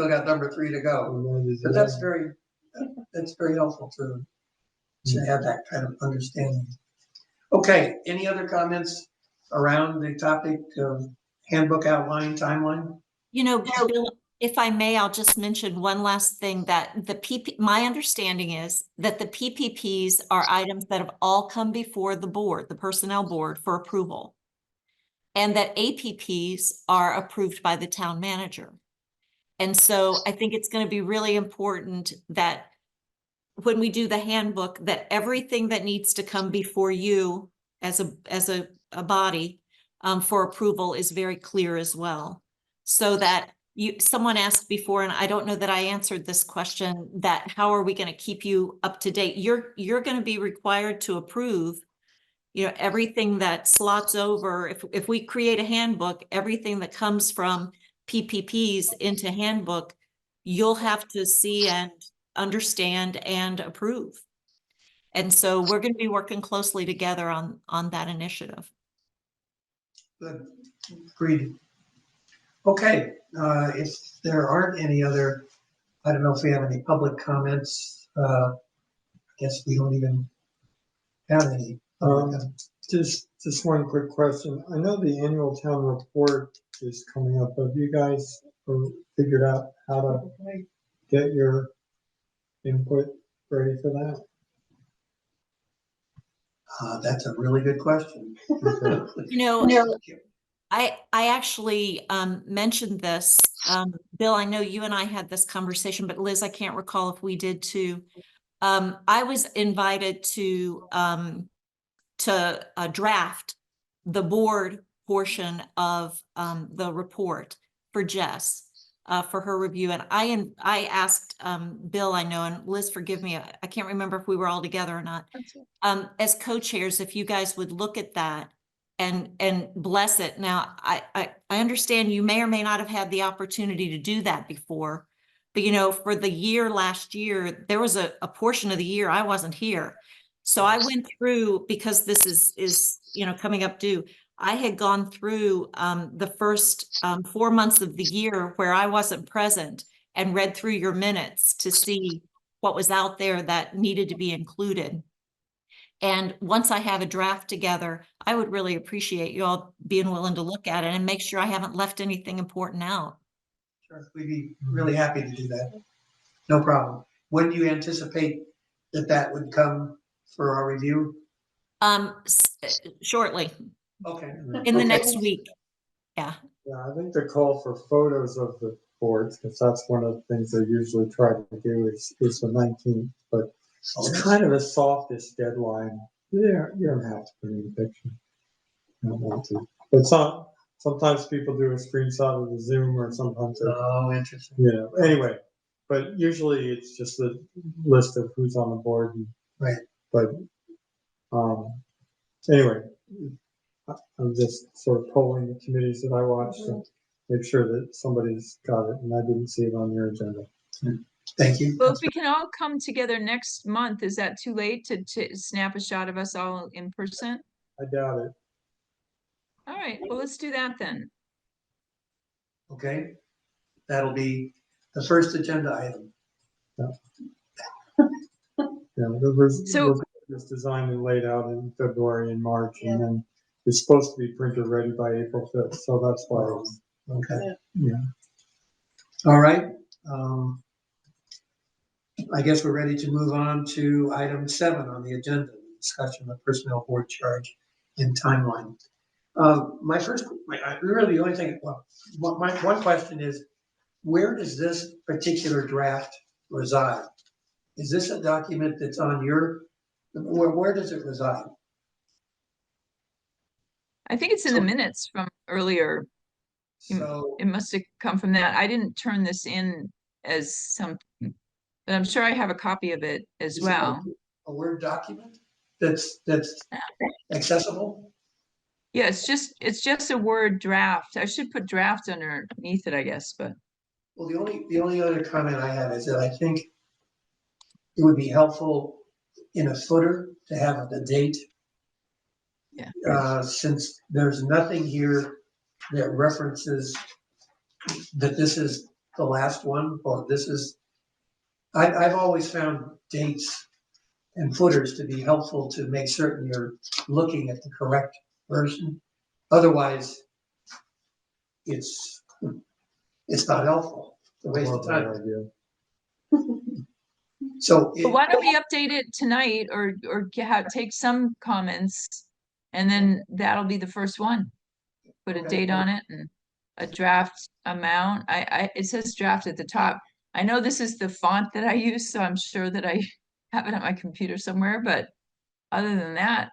got number 3 to go. But that's very helpful to have that kind of understanding. Okay, any other comments around the topic of handbook outline timeline? You know, Bill, if I may, I'll just mention one last thing that my understanding is that the PPPs are items that have all come before the board, the personnel board, for approval. And that APPs are approved by the town manager. And so I think it's going to be really important that when we do the handbook, that everything that needs to come before you as a body for approval is very clear as well. So that someone asked before, and I don't know that I answered this question, that how are we going to keep you up to date? You're going to be required to approve, you know, everything that slots over. If we create a handbook, everything that comes from PPPs into handbook, you'll have to see and understand and approve. And so we're going to be working closely together on that initiative. Good, agreed. Okay, if there aren't any other, I don't know if we have any public comments. I guess we don't even have any. Just one quick question. I know the annual town report is coming up. Have you guys figured out how to get your input ready for that? That's a really good question. You know, I actually mentioned this. Bill, I know you and I had this conversation, but Liz, I can't recall if we did too. I was invited to draft the board portion of the report for Jess for her review. And I asked Bill, I know, and Liz, forgive me, I can't remember if we were all together or not. As co-chairs, if you guys would look at that and bless it. Now, I understand you may or may not have had the opportunity to do that before, but you know, for the year last year, there was a portion of the year I wasn't here. So I went through, because this is you know, coming up due, I had gone through the first 4 months of the year where I wasn't present and read through your minutes to see what was out there that needed to be included. And once I have a draft together, I would really appreciate you all being willing to look at it and make sure I haven't left anything important out. Sure, we'd be really happy to do that. No problem. When do you anticipate that would come for our review? Shortly, Okay. in the Okay. next week. Yeah, I think the call for photos of the boards, because that's one of the things they usually try to do is the 19th, but it's kind of the softest deadline. Yeah, you don't have to put in a picture. You don't want to. But sometimes people do a screenshot of the Zoom, or sometimes Oh, interesting. you know, anyway, but usually it's just a list of who's on the board. Right. But anyway, I'm just sort of polling the committees that I watch to make sure that somebody's got it, and I didn't see it on your agenda. Thank you. Well, if we can all come together next month, is that too late to snap a shot of us all in person? I doubt it. All right, well, let's do that then. Okay, that'll be the first agenda item. Yeah, the So- report was designed and laid out in February and March, and then it's supposed to be printer ready by April 5th, so that's why it's, Okay. yeah. All right. I guess we're ready to move on to item 7 on the agenda, discussion of personnel board charge and timeline. Really the only thing, my one question is, where does this particular draft reside? Is this a document that's on where does it reside? I think it's in the minutes from earlier. So, It must have come from that. I didn't turn this in as something, but I'm sure I have a copy of it as is it well. a Word document that's accessible? Yeah, it's just a Word draft. I should put draft underneath it, I guess, but Well, the only other comment I have is that I think it would be helpful in a footer to have the date. yeah. Since there's nothing here that references that this is the last one, or this is, I've always found dates and footers to be helpful to make certain you're looking at the correct version Otherwise, it's not helpful. It's a waste Love of that time. idea. So But why don't we update it tonight or take some comments and then that'll be the first one. Put a Okay. date on it and a draft amount. It says draft at the top. I know this is the font that I use, so I'm sure that I have it on my computer somewhere, but other than that,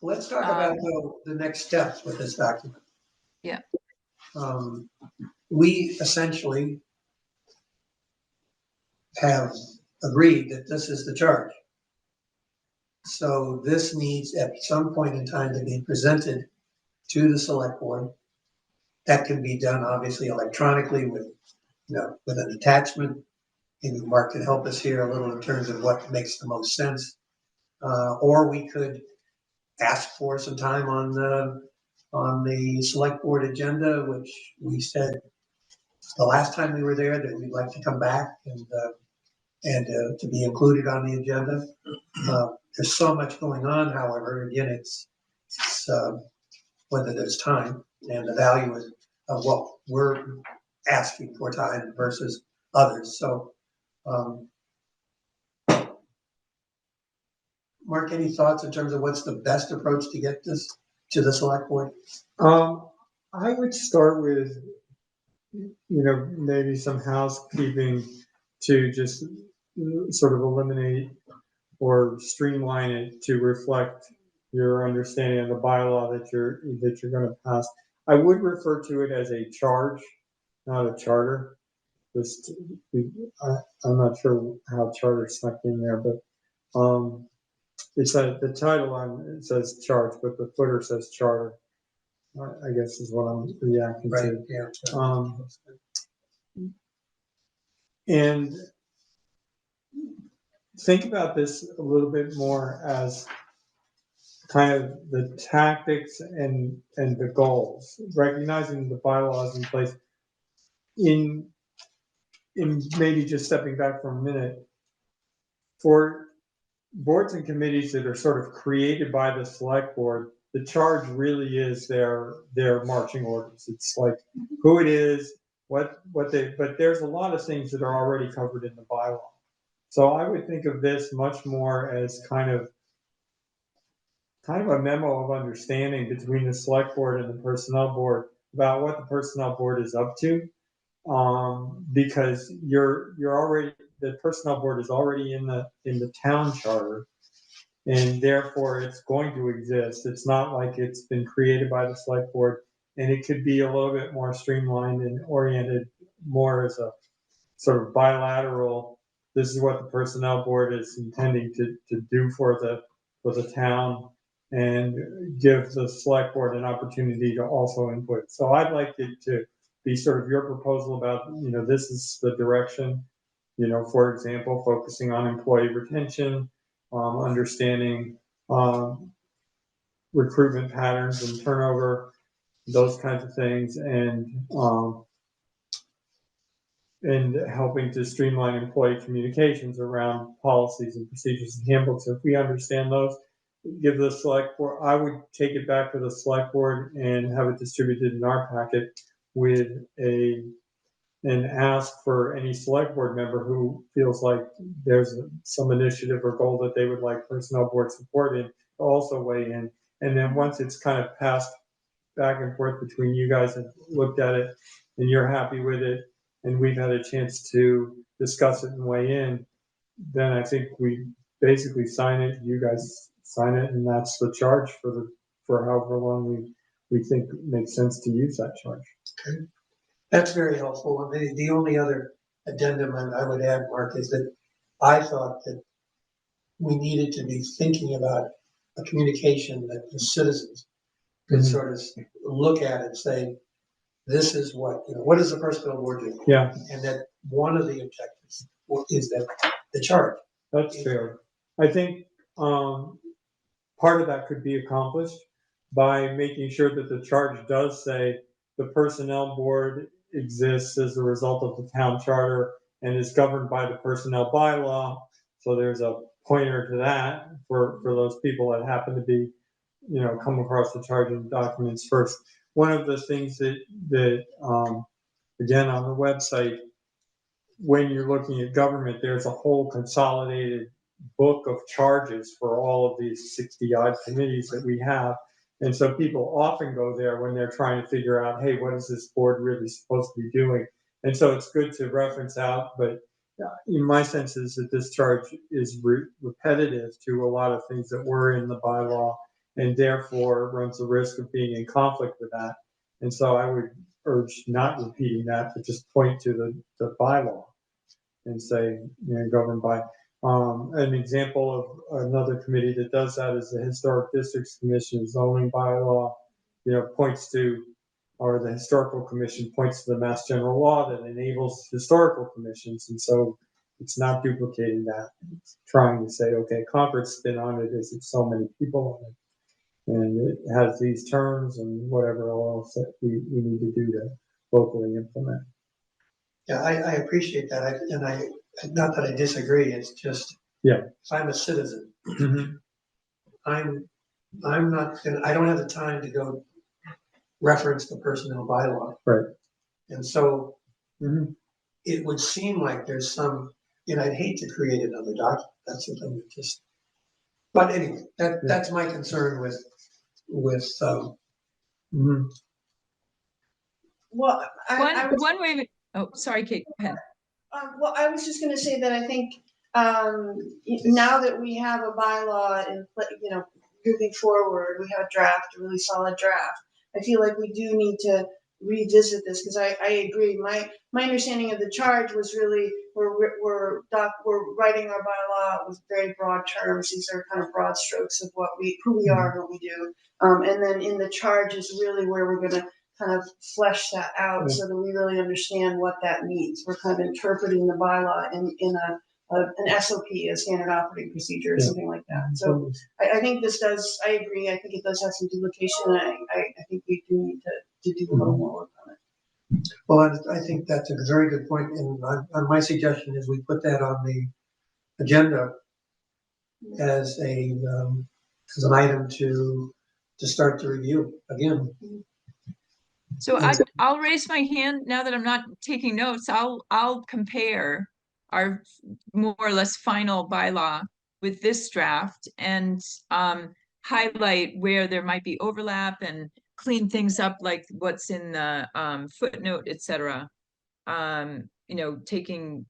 let's talk about the next steps with this document. Yeah. We essentially have agreed that this is the charge. So this needs at some point in time to be presented to the select board. That can be done obviously electronically with, with an attachment. Maybe Mark can help us here a little in terms of what makes the most sense. Or we could ask for some time on the select board agenda, which we said the last time we were there that we'd like to come back and to be included on the agenda. There's so much going on, however, again, it's whether there's time and the value of what we're asking for time versus others. So, Mark, any thoughts in terms of what's the best approach to get this to the select board? I would start with, maybe some housekeeping to just sort of eliminate or streamline it to reflect your understanding of the bylaw that you're going to pass. I would refer to it as a charge, not a charter. Just, I'm not sure how charter snuck in there, but it's the title on it says charge, but the footer says charter. I guess is what I'm reacting Right, to. yeah. And think about this a little bit more as kind of the tactics and the goals, recognizing the bylaws in place. In maybe just stepping back for a minute, for boards and committees that are sort of created by the select board, the charge really is their marching orders. It's like who it is, what they, but there's a lot of things that are already covered in the bylaw. So I would think of this much more as kind of a memo of understanding between the select board and the personnel board about what the personnel board is up to. Because you're already, the personnel board is already in the town charter, and therefore it's going to exist. It's not like it's been created by the select board, and it could be a little bit more streamlined and oriented more as a sort of bilateral. This is what the personnel board is intending to do for the town, and give the select board an opportunity to also input. So I'd like it to be sort of your proposal about, this is the direction, for example, focusing on employee retention, understanding recruitment patterns and turnover, those kinds of things, and helping to streamline employee communications around policies and procedures and handbooks. If we understand those, give the select board, I would take it back to the select board and have it distributed in our packet with and ask for any select board member who feels like there's some initiative or goal that they would like personnel board support in to also weigh in. And then once it's kind of passed back and forth between you guys and looked at it and you're happy with it, and we've had a chance to discuss it and weigh in, then I think we basically sign it, you guys sign it, and that's the charge for however long we think makes sense to use that charge. Okay. That's very helpful. The only other addendum I would add, Mark, is that I thought that we needed to be thinking about a communication that the citizens could sort of look at and say, this is what does the personnel board do? Yeah, And that one of the objectives is that the charge. that's fair. I think part of that could be accomplished by making sure that the charge does say the personnel board exists as a result of the town charter and is governed by the personnel bylaw. So there's a pointer to that for those people that happen to be come across the charging documents first. One of the things that again, on the website, when you're looking at government, there's a whole consolidated book of charges for all of these 60 odd committees that we have. And so people often go there when they're trying to figure out, hey, what is this board really supposed to be doing? And so it's good to reference out, but in my sense is that this charge is repetitive to a lot of things that were in the bylaw, and therefore runs the risk of being in conflict with that. And so I would urge not repeating that, but just point to the bylaw and say, governed by. An example of another committee that does that is the Historic Districts Commission zoning bylaw, points to, or the Historical Commission points to the Mass General Law that enables historical commissions. And so it's not duplicating that. It's trying to say, okay, Concord's spin on it is it's so many people on it, and it has these terms and whatever else that we need to do to locally implement. Yeah, I appreciate that. Not that I disagree, it's just, Yeah. if I'm a citizen, Mm-hmm. I'm not gonna, I don't have the time to go reference the personnel bylaw. Right. And so Mm-hmm. it would seem like there's some, I'd hate to create another document. That's the thing that just, but anyway, that's my concern with, Mm-hmm. Well, I was, One way, oh, sorry, Kate, go ahead. well, I was just gonna say that I think, now that we have a bylaw in, moving forward, we have a draft, a really solid draft. I feel like we do need to revisit this, because I agree. My understanding of the charge was really, we're writing our bylaw with very broad terms. These are kind of broad strokes of who we are, what we do. And then in the charge is really where we're gonna kind of flesh that out so that we really understand what that means. We're kind of interpreting the bylaw in an SOP, a standard operating procedure, or something like that. So I think this does, I agree, I think it does have some duplication, and I think we do need to do a little more work on it. well, I think that's a very good point. And my suggestion is we put that on the agenda as an item to start the review again. So I'll raise my hand now that I'm not taking notes. I'll compare our more or less final bylaw with this draft and highlight where there might be overlap and clean things up, like what's in the footnote, et cetera. Taking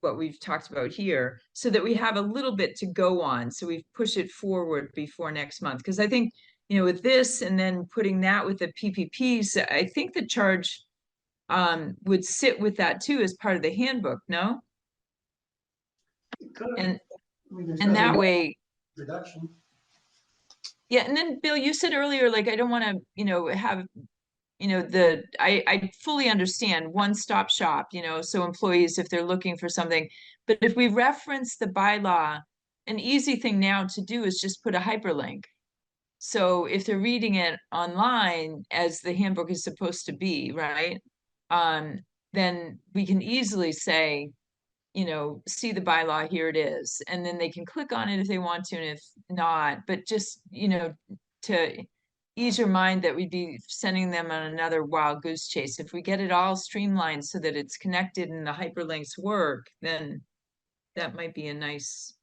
what we've talked about here so that we have a little bit to go on. So we push it forward before next month. Because I think, with this and then putting that with the PPPs, I think the charge would sit with that too as part of the handbook, no? And that way, Reduction. yeah. And then Bill, you said earlier, like, I don't want to, have, I fully understand one-stop shop, so employees, if they're looking for something, but if we reference the bylaw, an easy thing now to do is just put a hyperlink. So if they're reading it online, as the handbook is supposed to be, right? Then we can easily say, see the bylaw, here it is. And then they can click on it if they want to, and if not, but just, to ease your mind that we'd be sending them on another wild goose chase. If we get it all streamlined so that it's connected and the hyperlinks work, then that might be a nice.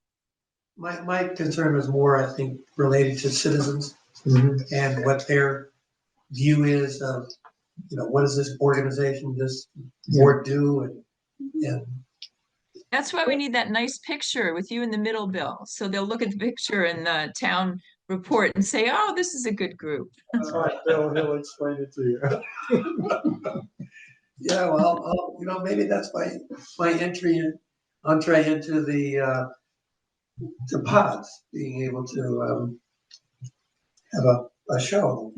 My concern was more, I think, related to citizens and what their view is of, what does this organization, this board do, and That's why we need that nice picture with you in the middle, Bill. So they'll look at the picture in the town report and say, oh, this is a good group. That's right, Bill, he'll explain it to you. yeah, well, maybe that's my entree into the pods, being able to have a show.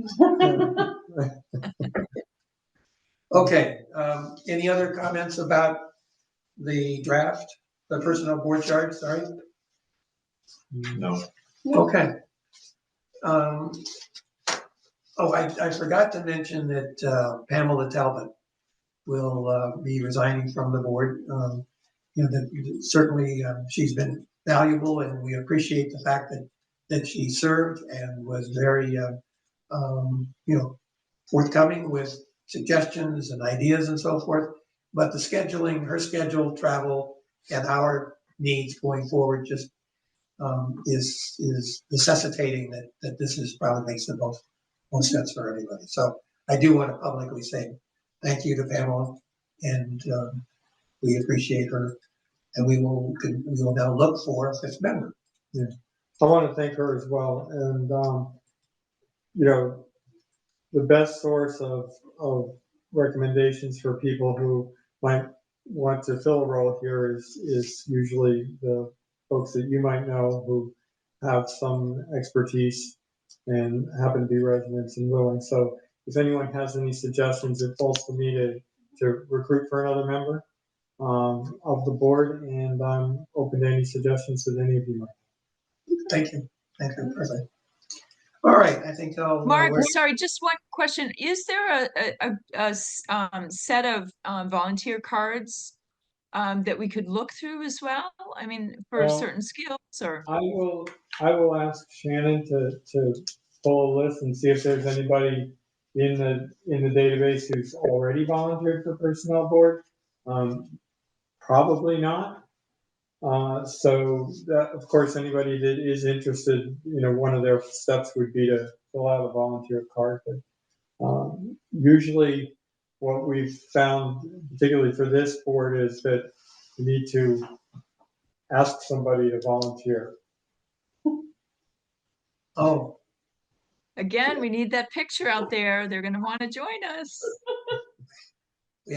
Okay, any other comments about the draft, the personnel board charge, sorry? No. Okay. I forgot to mention that Pamela Talbot will be resigning from the board. Certainly she's been valuable, and we appreciate the fact that that she served and was very, forthcoming with suggestions and ideas and so forth. But the scheduling, her schedule, travel, and our needs going forward just is necessitating that this is probably makes the most sense for everybody. So I do want to publicly say thank you to Pamela, and we appreciate her, and we will now look for a fifth member. I want to thank her as well. And, the best source of recommendations for people who might want to fill a role here is usually the folks that you might know who have some expertise and happen to be residents and willing. So if anyone has any suggestions, it falls to me to recruit for another member of the board, and I'm open to any suggestions that any of you might. Thank you. Thank you, President. All right, I think I'll. Mark, sorry, just one question. Is there a set of volunteer cards that we could look through as well? I mean, for Well, certain skills or? I will ask Shannon to pull a list and see if there's anybody in the database who's already volunteered for personnel board. Probably not. So that, of course, anybody that is interested, one of their steps would be to fill out a volunteer card. But usually what we've found, particularly for this board, is that you need to ask somebody to volunteer. Oh, Again, we need that picture out there. They're gonna want to join us. we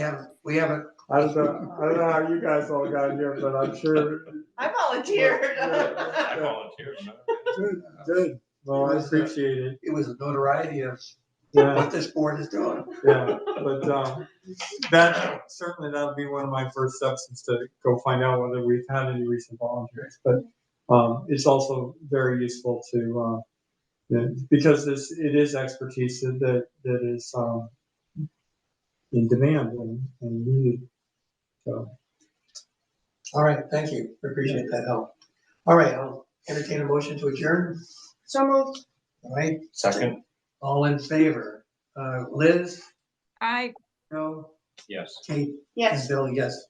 have a, I don't know how you guys all got here, but I'm sure. I volunteered. I volunteered. Good. Well, I appreciate it. it was a notoriety of Yeah, what this board is doing. yeah. But that'll be one of my first steps, is to go find out whether we've had any recent volunteers. But it's also very useful to because it is expertise that is in demand and needed. So. All right, thank you. Appreciate that help. All right, I'll entertain a motion to adjourn. So moved. All right, Second, all in favor? Liz, I Joe, yes. Kate, and Yes. Bill, yes.